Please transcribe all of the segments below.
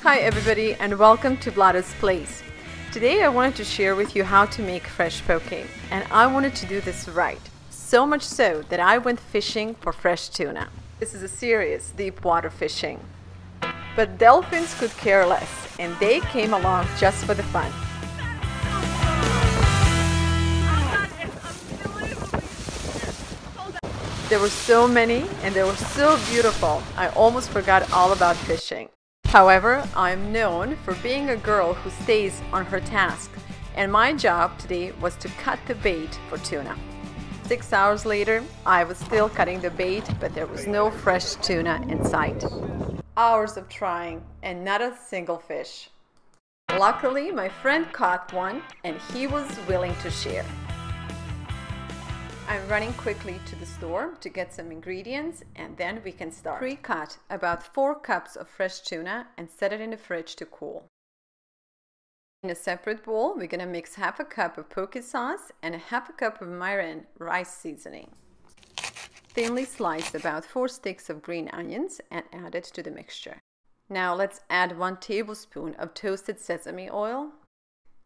Hi everybody and welcome to Vlada's Place. Today I wanted to share with you how to make fresh poke, and I wanted to do this right. So much so that I went fishing for fresh tuna. This is a serious deep water fishing. But dolphins could care less, and they came along just for the fun. There were so many and they were so beautiful, I almost forgot all about fishing. However, I'm known for being a girl who stays on her task, and my job today was to cut the bait for tuna. 6 hours later, I was still cutting the bait, but there was no fresh tuna in sight. Hours of trying and not a single fish. Luckily, my friend caught one and he was willing to share. I'm running quickly to the store to get some ingredients and then we can start. Pre-cut about 4 cups of fresh tuna and set it in the fridge to cool. In a separate bowl, we're gonna mix half a cup of poke sauce and half a cup of mirin rice seasoning. Thinly slice about 4 sticks of green onions and add it to the mixture. Now let's add 1 tablespoon of toasted sesame oil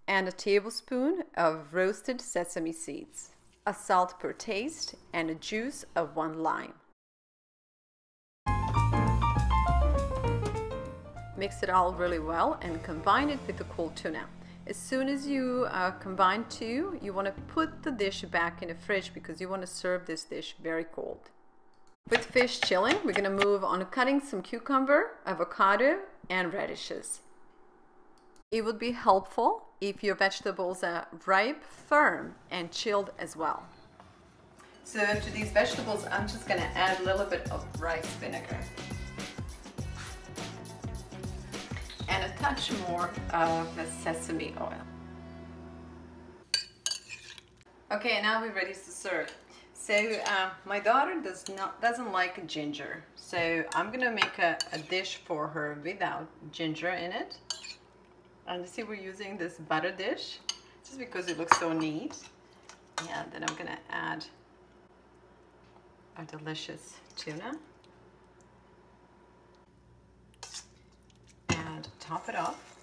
and a tablespoon of roasted sesame seeds, a salt per taste, and a juice of 1 lime. Mix it all really well and combine it with the cold tuna. As soon as you combine two, you want to put the dish back in the fridge because you want to serve this dish very cold. With fish chilling, we're going to move on to cutting some cucumber, avocado, and radishes. It would be helpful if your vegetables are ripe, firm, and chilled as well. So to these vegetables, I'm just going to add a little bit of rice vinegar and a touch more of the sesame oil. Okay, now we're ready to serve. So my daughter doesn't like ginger, so I'm gonna make a dish for her without ginger in it. And you see we're using this butter dish just because it looks so neat. And then I'm gonna add a delicious tuna and top it off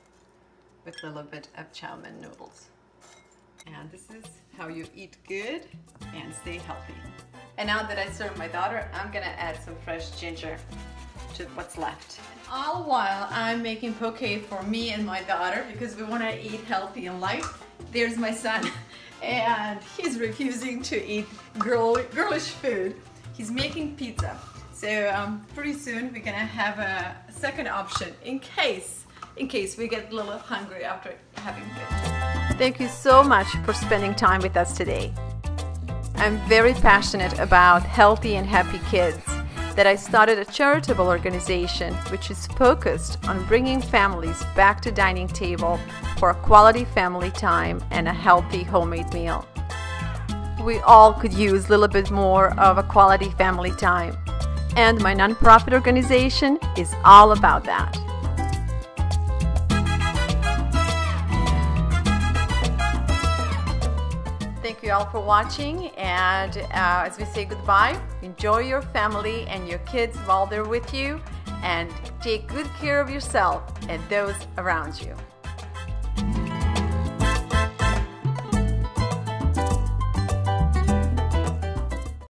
with a little bit of chow mein noodles. And this is how you eat good and stay healthy. And now that I served my daughter, I'm gonna add some fresh ginger to what's left. All while I'm making poke for me and my daughter because we want to eat healthy and light. There's my son and he's refusing to eat girlish food. He's making pizza. So pretty soon we're gonna have a second option in case we get a little hungry after having food. Thank you so much for spending time with us today. I'm very passionate about healthy and happy kids, that I started a charitable organization which is focused on bringing families back to dining table for a quality family time and a healthy homemade meal. We all could use a little bit more of a quality family time, and my nonprofit organization is all about that. Thank you all for watching, and as we say goodbye, enjoy your family and your kids while they're with you, and take good care of yourself and those around you.